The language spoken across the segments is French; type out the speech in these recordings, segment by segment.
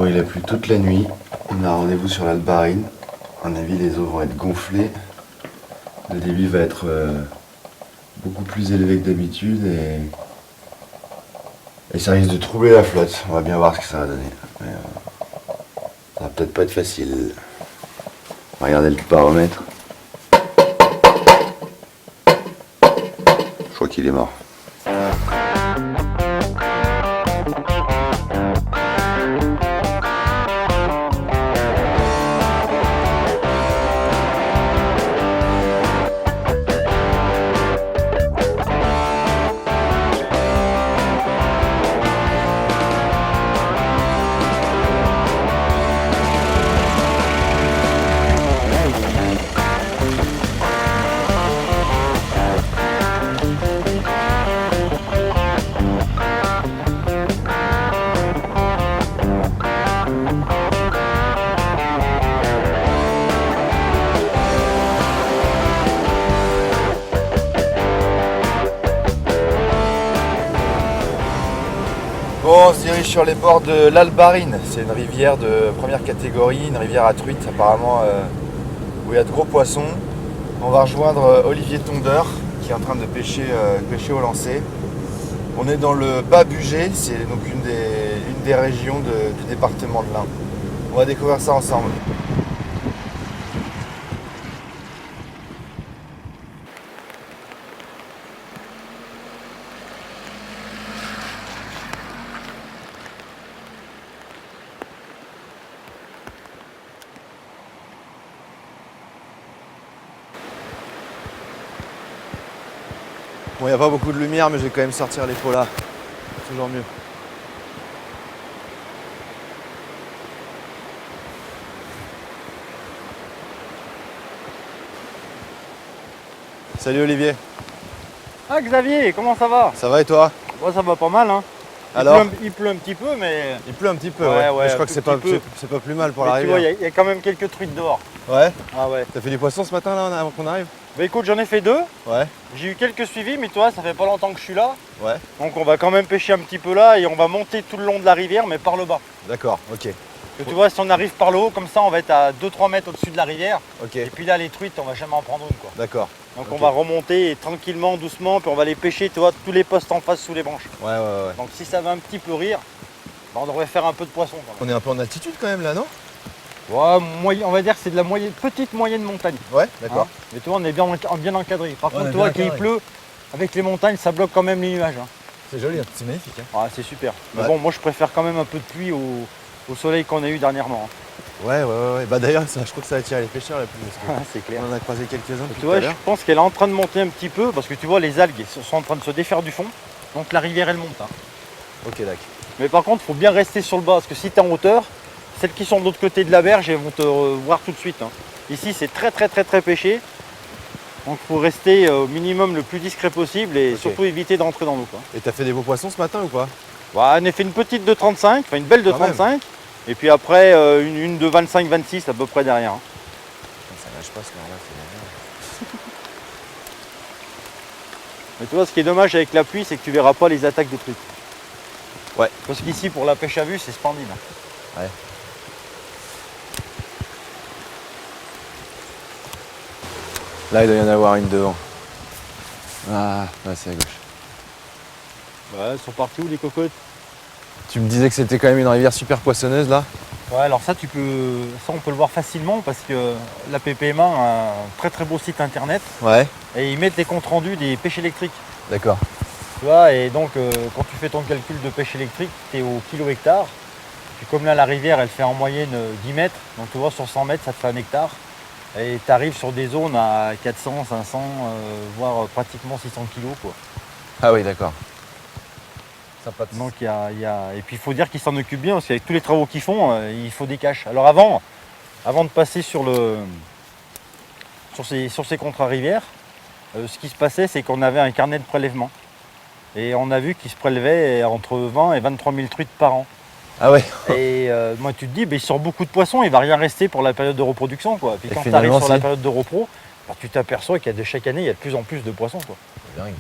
il a plu toute la nuit. On a rendez-vous sur l'Albarine. À mon avis, les eaux vont être gonflées. Le débit va être beaucoup plus élevé que d'habitude et ça risque de troubler la flotte. On va bien voir ce que ça va donner. Mais, ça va peut-être pas être facile. On va regarder le paramètre. Je crois qu'il est mort. Bon, on se dirige sur les bords de l'Albarine. C'est une rivière de première catégorie, une rivière à truites apparemment où il y a de gros poissons. On va rejoindre Olivier Tondeur qui est en train de pêcher au lancer. On est dans le Bas-Bugey, c'est donc une des régions du département de l'Ain. On va découvrir ça ensemble. Bon, il n'y a pas beaucoup de lumière, mais je vais quand même sortir les pots là. Toujours mieux. Salut Olivier. Ah Xavier, comment ça va? Ça va et toi? Bon, ça va pas mal, hein. Alors il pleut un petit peu, mais... Il pleut un petit peu, ouais. Mais je crois un que c'est petit pas plus mal pour mais la tu vois, rivière. il y a quand même quelques truites dehors. Ouais? Ah ouais. T'as fait du poisson ce matin là avant qu'on arrive? Bah écoute, j'en ai fait 2. Ouais. J'ai eu quelques suivis, mais toi, ça fait pas longtemps que je suis là. Ouais. Donc on va quand même pêcher un petit peu là et on va monter tout le long de la rivière, mais par le bas. D'accord, ok. Que tu vois, si on arrive par le haut, comme ça, on va être à 2-3 mètres au-dessus de la rivière. Ok. Et puis là, les truites, on va jamais en prendre une, quoi. D'accord. Donc Ok. on va remonter tranquillement, doucement, puis on va les pêcher, tu vois, tous les postes en face sous les branches. Ouais. Donc si ça va un petit peu rire, bah, on devrait faire un peu de poisson quand même. On est un peu en altitude quand même là, non? Ouais, on va dire que c'est de la petite moyenne montagne. Ouais, d'accord. Hein. Mais tu vois, on est bien encadré. Par On contre, est tu vois, bien qu'il encadré. pleut, avec les montagnes, ça bloque quand même les nuages. Hein. C'est joli, c'est magnifique. Hein. Ah, c'est super. Mais Ouais. bon, moi je préfère quand même un peu de pluie au soleil qu'on a eu dernièrement. Hein. Ouais. Bah d'ailleurs, je crois que ça va attirer les pêcheurs la pluie. Parce que C'est clair. on en a croisé quelques-uns depuis Tu tout vois, à je l'heure. pense qu'elle est en train de monter un petit peu parce que tu vois, les algues sont en train de se défaire du fond. Donc la rivière, elle monte. Hein. Ok, d'accord. Mais par contre, il faut bien rester sur le bas parce que si tu es en hauteur, celles qui sont de l'autre côté de la berge, elles vont te voir tout de suite. Hein. Ici, c'est très pêché. Donc il faut rester au minimum le plus discret possible et Ok. surtout éviter d'entrer dans l'eau. Et t'as fait des beaux poissons ce matin ou pas? Voilà, on a fait une petite de 35, enfin une belle de Quand même. 35. Et puis après, une de 25-26 à peu près derrière. Hein. Ça lâche pas ce là c'est Mais tu vois, ce qui est dommage avec la pluie, c'est que tu verras pas les attaques de trucs. Ouais. Parce qu'ici, pour la pêche à vue, c'est splendide. Ouais. Là, il doit y en avoir une devant. Ah, là, c'est à gauche. Ouais, elles sont parties où les cocottes? Tu me disais que c'était quand même une rivière super poissonneuse là? Ouais, alors ça, on peut le voir facilement parce que la PPMA a un très beau site internet Ouais. et ils mettent les comptes rendus des pêches électriques. D'accord. Tu vois, et donc quand tu fais ton calcul de pêche électrique, tu es au kilo hectare. Puis comme là, la rivière, elle fait en moyenne 10 mètres, donc tu vois, sur 100 mètres, ça te fait 1 hectare. Et tu arrives sur des zones à 400, 500, voire pratiquement 600 kilos, quoi. Ah oui, d'accord. Donc et puis il faut dire qu'ils s'en occupent bien, parce qu'avec tous les travaux qu'ils font, il faut des caches. Alors avant de passer sur ces contrats rivières, ce qui se passait, c'est qu'on avait un carnet de prélèvement. Et on a vu qu'ils se prélevaient entre 20 et 23 000 truites par an. Ah ouais. Et moi tu te dis, il sort beaucoup de poissons, il va rien rester pour la période de reproduction, quoi. Puis Et quand tu arrives finalement, sur la si. période de repro, bah, tu t'aperçois qu'il y a chaque année, il y a de plus en plus de poissons, quoi. C'est dingue.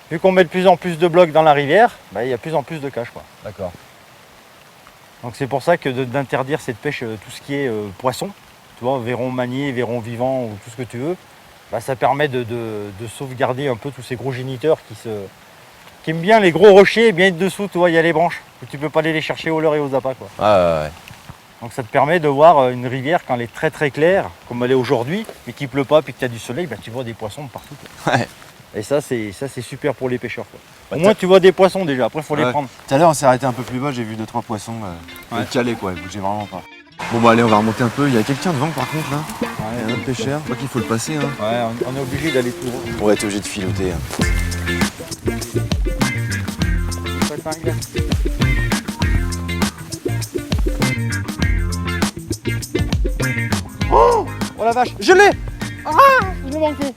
Vu qu'on met de plus en plus de blocs dans la rivière, bah, il y a de plus en plus de caches, quoi. D'accord. Donc c'est pour ça que d'interdire cette pêche, tout ce qui est poisson, tu vois, verron manié, verron vivant ou tout ce que tu veux, bah, ça permet de sauvegarder un peu tous ces gros géniteurs qui aiment bien les gros rochers et bien être dessous, tu vois, il y a les branches, que tu peux pas aller les chercher au leurre et aux appâts, quoi. Ouais. Donc ça te permet de voir une rivière quand elle est très très claire, comme elle est aujourd'hui, mais qu'il pleut pas, puis que tu as du soleil, bah, tu vois des poissons de partout, quoi. Ouais. Et ça c'est super pour les pêcheurs, quoi. Bah, Au moins tu vois des poissons déjà, après il faut les Ouais. prendre. Tout à l'heure on s'est arrêté un peu plus bas, j'ai vu 2-3 poissons Ouais. calés quoi, ils bougeaient vraiment pas. Bon bah allez, on va remonter un peu, il y a quelqu'un devant par contre là. Il y a un autre pêcheur, je crois qu'il faut le passer hein. Ouais, on est obligé d'aller tout droit. Ouais, t'es obligé de filouter. Hein. Oh la vache, je l'ai. Ah, il me manquait.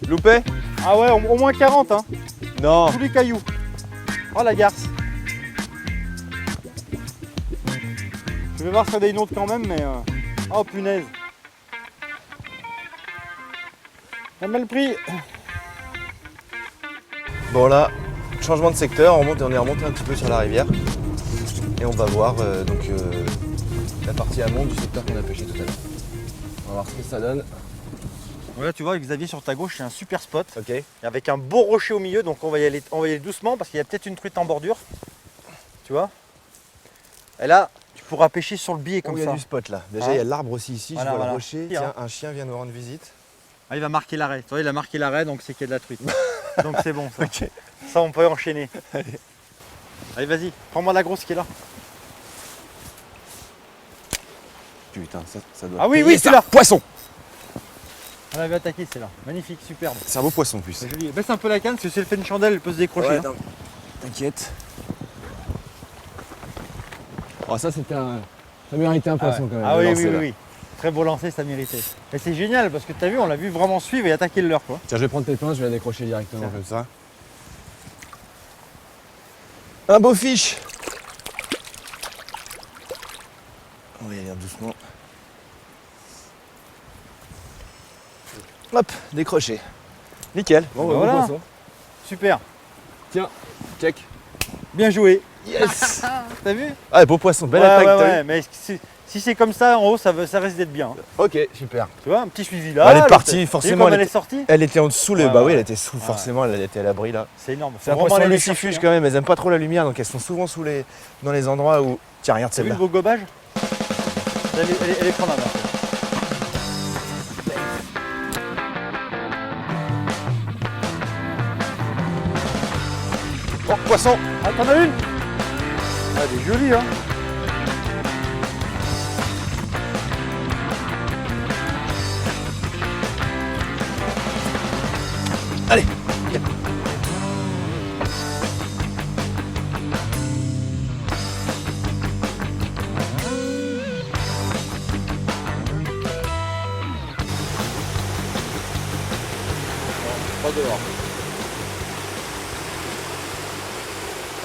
Loupé? Ah ouais, au moins 40 hein. Non. Tous les cailloux. Oh la garce. Je vais voir s'il y en a une autre quand même, mais... Oh punaise. On a mal pris. Bon là, changement de secteur, on est remonté un petit peu sur la rivière. Et on va voir la partie amont du secteur qu'on a pêché tout à l'heure. On va voir ce que ça donne. Voilà, tu vois, Xavier, sur ta gauche, c'est un super spot. Ok. Et avec un beau rocher au milieu, donc on va y aller doucement parce qu'il y a peut-être une truite en bordure. Tu vois? Et là, tu pourras pêcher sur le biais comme Il y a ça. du spot là. Déjà, Hein, il y a l'arbre aussi ici, voilà, je vois voilà. le rocher. Tiens. Tiens, un chien vient nous rendre visite. Ah, il va marquer l'arrêt. Tu vois, il a marqué l'arrêt, donc c'est qu'il y a de la truite. Donc c'est bon, ça. Ok. Ça, on peut enchaîner. Allez, vas-y, prends-moi la grosse qui est là. Putain, ça doit. Ah oui, payer oui, ça. c'est là. Poisson. On avait attaqué, c'est là. Magnifique, superbe. C'est un beau poisson en plus. C'est joli. Baisse un peu la canne, parce que si elle fait une chandelle, elle peut se décrocher. Ouais, hein. non. T'inquiète. Oh, ça c'était un. Ça méritait un poisson quand même. Ah de oui, lancer, oui, là. oui. Très beau lancer, ça méritait. Et c'est génial, parce que tu as vu, on l'a vu vraiment suivre et attaquer le leurre, quoi. Tiens, je vais prendre tes pinces, je vais la décrocher directement Tiens. comme ça. Un beau fiche. On va y aller doucement. Hop, décroché. Nickel. Bon, Bah beau voilà. poisson. Super. Tiens, check. Bien joué. Yes. T'as vu? Ah, beau poisson, belle Ouais, attaque. ouais, t'as ouais, mais si c'est comme ça, en haut, ça risque d'être bien. vu Ok, super. Tu vois, un petit suivi là. Elle est l'autre- partie, T'as vu forcément, comme elle elle est était- sortie. Elle était en dessous, Ouais, bah oui, ouais. elle était sous, Ouais. forcément, elle était à l'abri là. C'est énorme. C'est Faut un vraiment poisson aller les lucifuge chercher, quand même, elles aiment pas trop la lumière donc elles sont souvent dans les endroits où. Tiens, regarde T'as vu le celle-là. beau gobage? Elle est prenable. Oh, poisson. Ah, t'en as une? Ah, elle est jolie, hein. Allez. Pas dehors.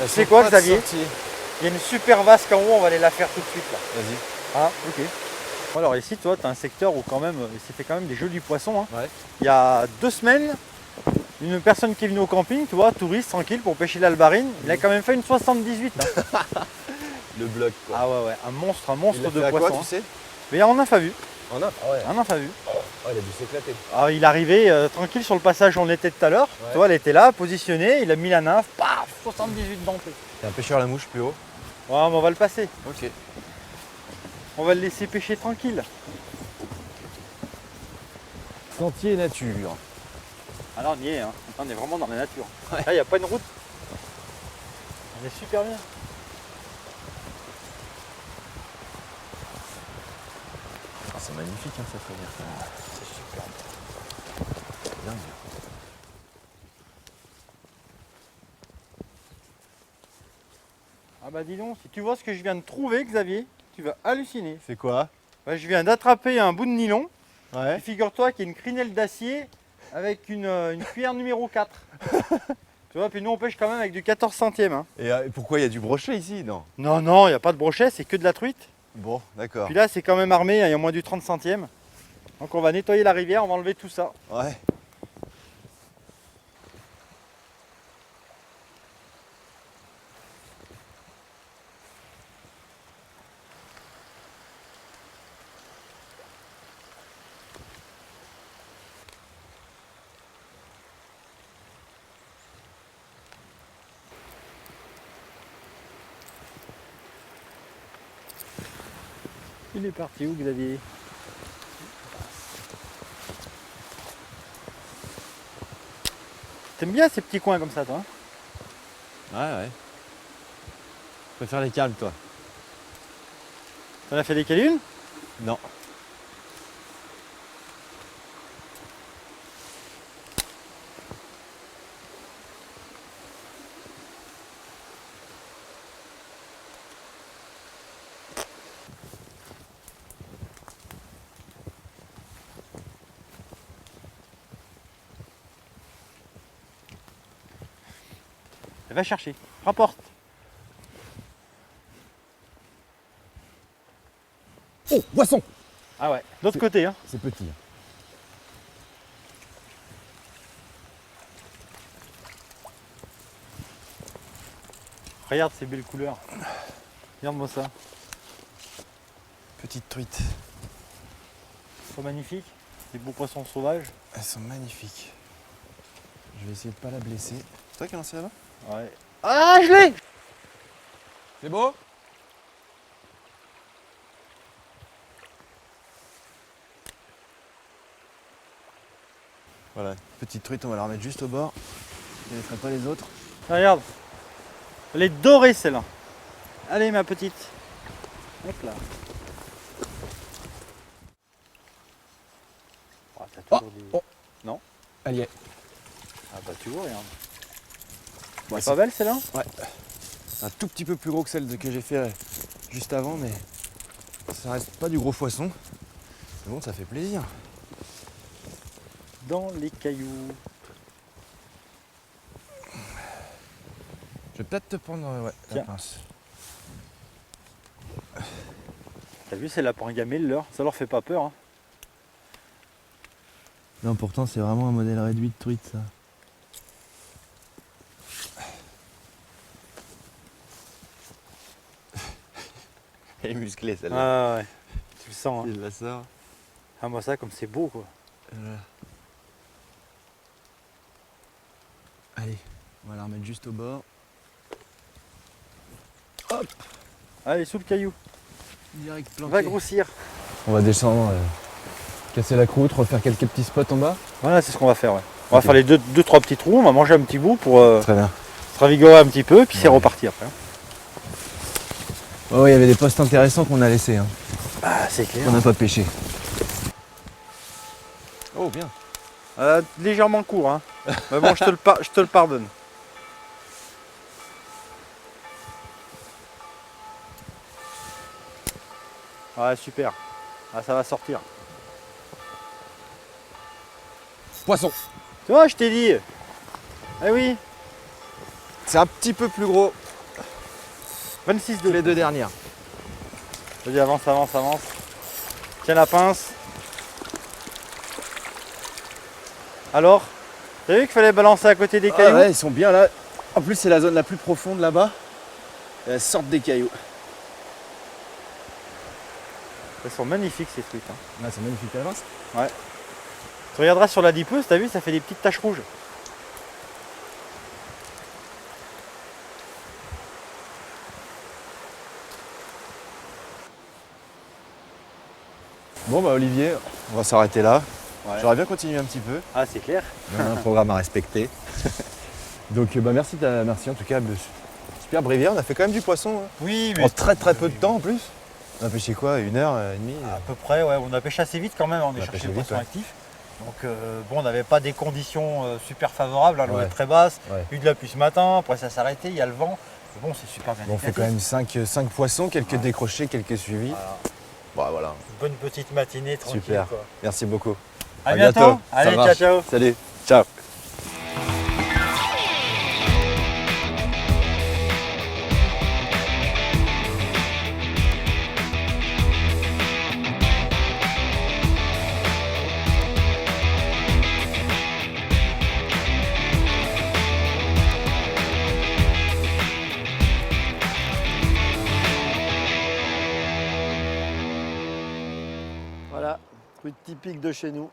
Tu sais quoi, Xavier? Il y a une super vasque en haut, on va aller la faire tout de suite là. Vas-y. Ah, ok. Alors ici, toi, tu as un secteur où quand même, il s'est fait quand même des jolis poissons. Hein. Ouais. Il y a 2 semaines, une personne qui est venue au camping, tu vois, touriste, tranquille, pour pêcher l'albarine, il a quand même fait une 78. Hein. Le bloc quoi. Ah ouais, ouais, un monstre Il l'a de fait à poisson. quoi, hein. tu sais? Mais on en a vu, En a. Ah ouais. on en a vu. Oh, il a dû s'éclater. Alors il est arrivé tranquille sur le passage où on était tout à l'heure. Ouais. Tu vois, elle était là, positionnée, il a mis la nymphe, paf, 78 d'entrée. Il y a un pêcheur à la mouche plus haut. Ouais, mais on va le passer. Ok. On va le laisser pêcher tranquille. Sentier nature. Ah là on y est, hein. On est vraiment dans la nature. Ouais. Là il n'y a pas une route. On est super bien. Ah, c'est magnifique hein, cette rivière. C'est super. C'est dingue. Ah bah dis donc, si tu vois ce que je viens de trouver, Xavier, tu vas halluciner. C'est quoi? Bah, je viens d'attraper un bout de nylon. Ouais. Et figure-toi qu'il y a une crinelle d'acier avec une cuillère numéro 4. Tu vois, puis nous on pêche quand même avec du 14 centièmes. Hein. Et pourquoi il y a du brochet ici? Non. Non, non, il n'y a pas de brochet, c'est que de la truite. Bon, d'accord. Puis là c'est quand même armé, il y a moins du 30 centièmes. Donc on va nettoyer la rivière, on va enlever tout ça. Ouais. Il est parti où, Xavier? T'aimes bien ces petits coins comme ça, toi? Ouais. Je préfère les calmes, toi. T'en as fait des calunes? Non. Va chercher, rapporte. Oh, poisson! Ah ouais, de l'autre côté, hein. C'est petit. Regarde ces belles couleurs. Regarde-moi ça. Petite truite. C'est magnifique. Des beaux poissons sauvages. Elles sont magnifiques. Je vais essayer de pas la blesser. C'est toi qui as lancé là-bas? Ouais. Ah, je l'ai! C'est beau? Voilà, petite truite, on va la remettre juste au bord. Je ne laisserai pas les autres. Regarde. Elle est dorée celle-là. Allez ma petite. Hop là. Oh, t'as toujours des... oh. Non? Elle y est. Ah bah tu vois, regarde. Ouais, C'est pas belle celle-là? Ouais. Un tout petit peu plus gros que celle que j'ai fait juste avant, mais ça reste pas du gros poisson. Mais bon, ça fait plaisir. Dans les cailloux. Je vais peut-être te prendre la Tiens. pince. T'as vu, c'est lapin gamay le leur. Ça leur fait pas peur. Hein. Non, pourtant, c'est vraiment un modèle réduit de truite, ça. Elle est musclée, celle-là. Ah ouais. Tu le sens. Hein. Il la sort. Ah moi ça comme c'est beau quoi. Voilà. Allez, on va la remettre juste au bord. Hop, Allez, sous le caillou. direct planté. Va grossir. On va descendre, casser la croûte, refaire quelques petits spots en bas. Voilà, c'est ce qu'on va faire. Ouais. On va faire les deux, trois petits trous. On va manger un petit bout pour Très bien. se ravigorer un petit peu. Puis c'est reparti après. Hein. Oh, il y avait des postes intéressants qu'on a laissés, hein. Ah, c'est clair. On n'a pas pêché. Oh, bien. Légèrement court. Hein. Mais bon, je te le pardonne. Ouais, super. Ah, ça va sortir. Poisson! Tu vois, je t'ai dit. Eh oui, C'est un petit peu plus gros 26 que les deux dernières. Vas-y, avance. Tiens la pince. Alors, t'as vu qu'il fallait balancer à côté des cailloux? Ouais, ils sont bien là. En plus, c'est la zone la plus profonde là-bas. Et elles sortent des cailloux. Elles sont magnifiques ces trucs. Hein. Là, c'est magnifique à l'avance. Tu regarderas sur la dipeuse, t'as vu, ça fait des petites taches rouges. Bon, bah, Olivier, on va s'arrêter là. Ouais. J'aurais bien continué un petit peu. Ah, c'est clair. Mais on a un programme à respecter. Donc, bah, merci en tout cas. Super bréviaire. On a fait quand même du poisson. Hein. Oui, En très peu de temps en plus. On a pêché quoi? 1h30 à peu près, ouais. On a pêché assez vite quand même, on est a cherché pêché le vite, poisson ouais. actif. Donc bon, on n'avait pas des conditions super favorables, l'eau Ouais. est très basse, Ouais. eu de la pluie ce matin, après ça s'est arrêté, il y a le vent. Mais bon, c'est super bien. Bon, on fait éclaté. quand même 5 poissons, quelques décrochés, quelques suivis. Voilà. Bon, voilà. Une bonne petite matinée tranquille. Super. Quoi. Merci beaucoup. À bientôt. Ça Allez, marche. ciao. Salut. Ciao. Voilà, truc typique de chez nous.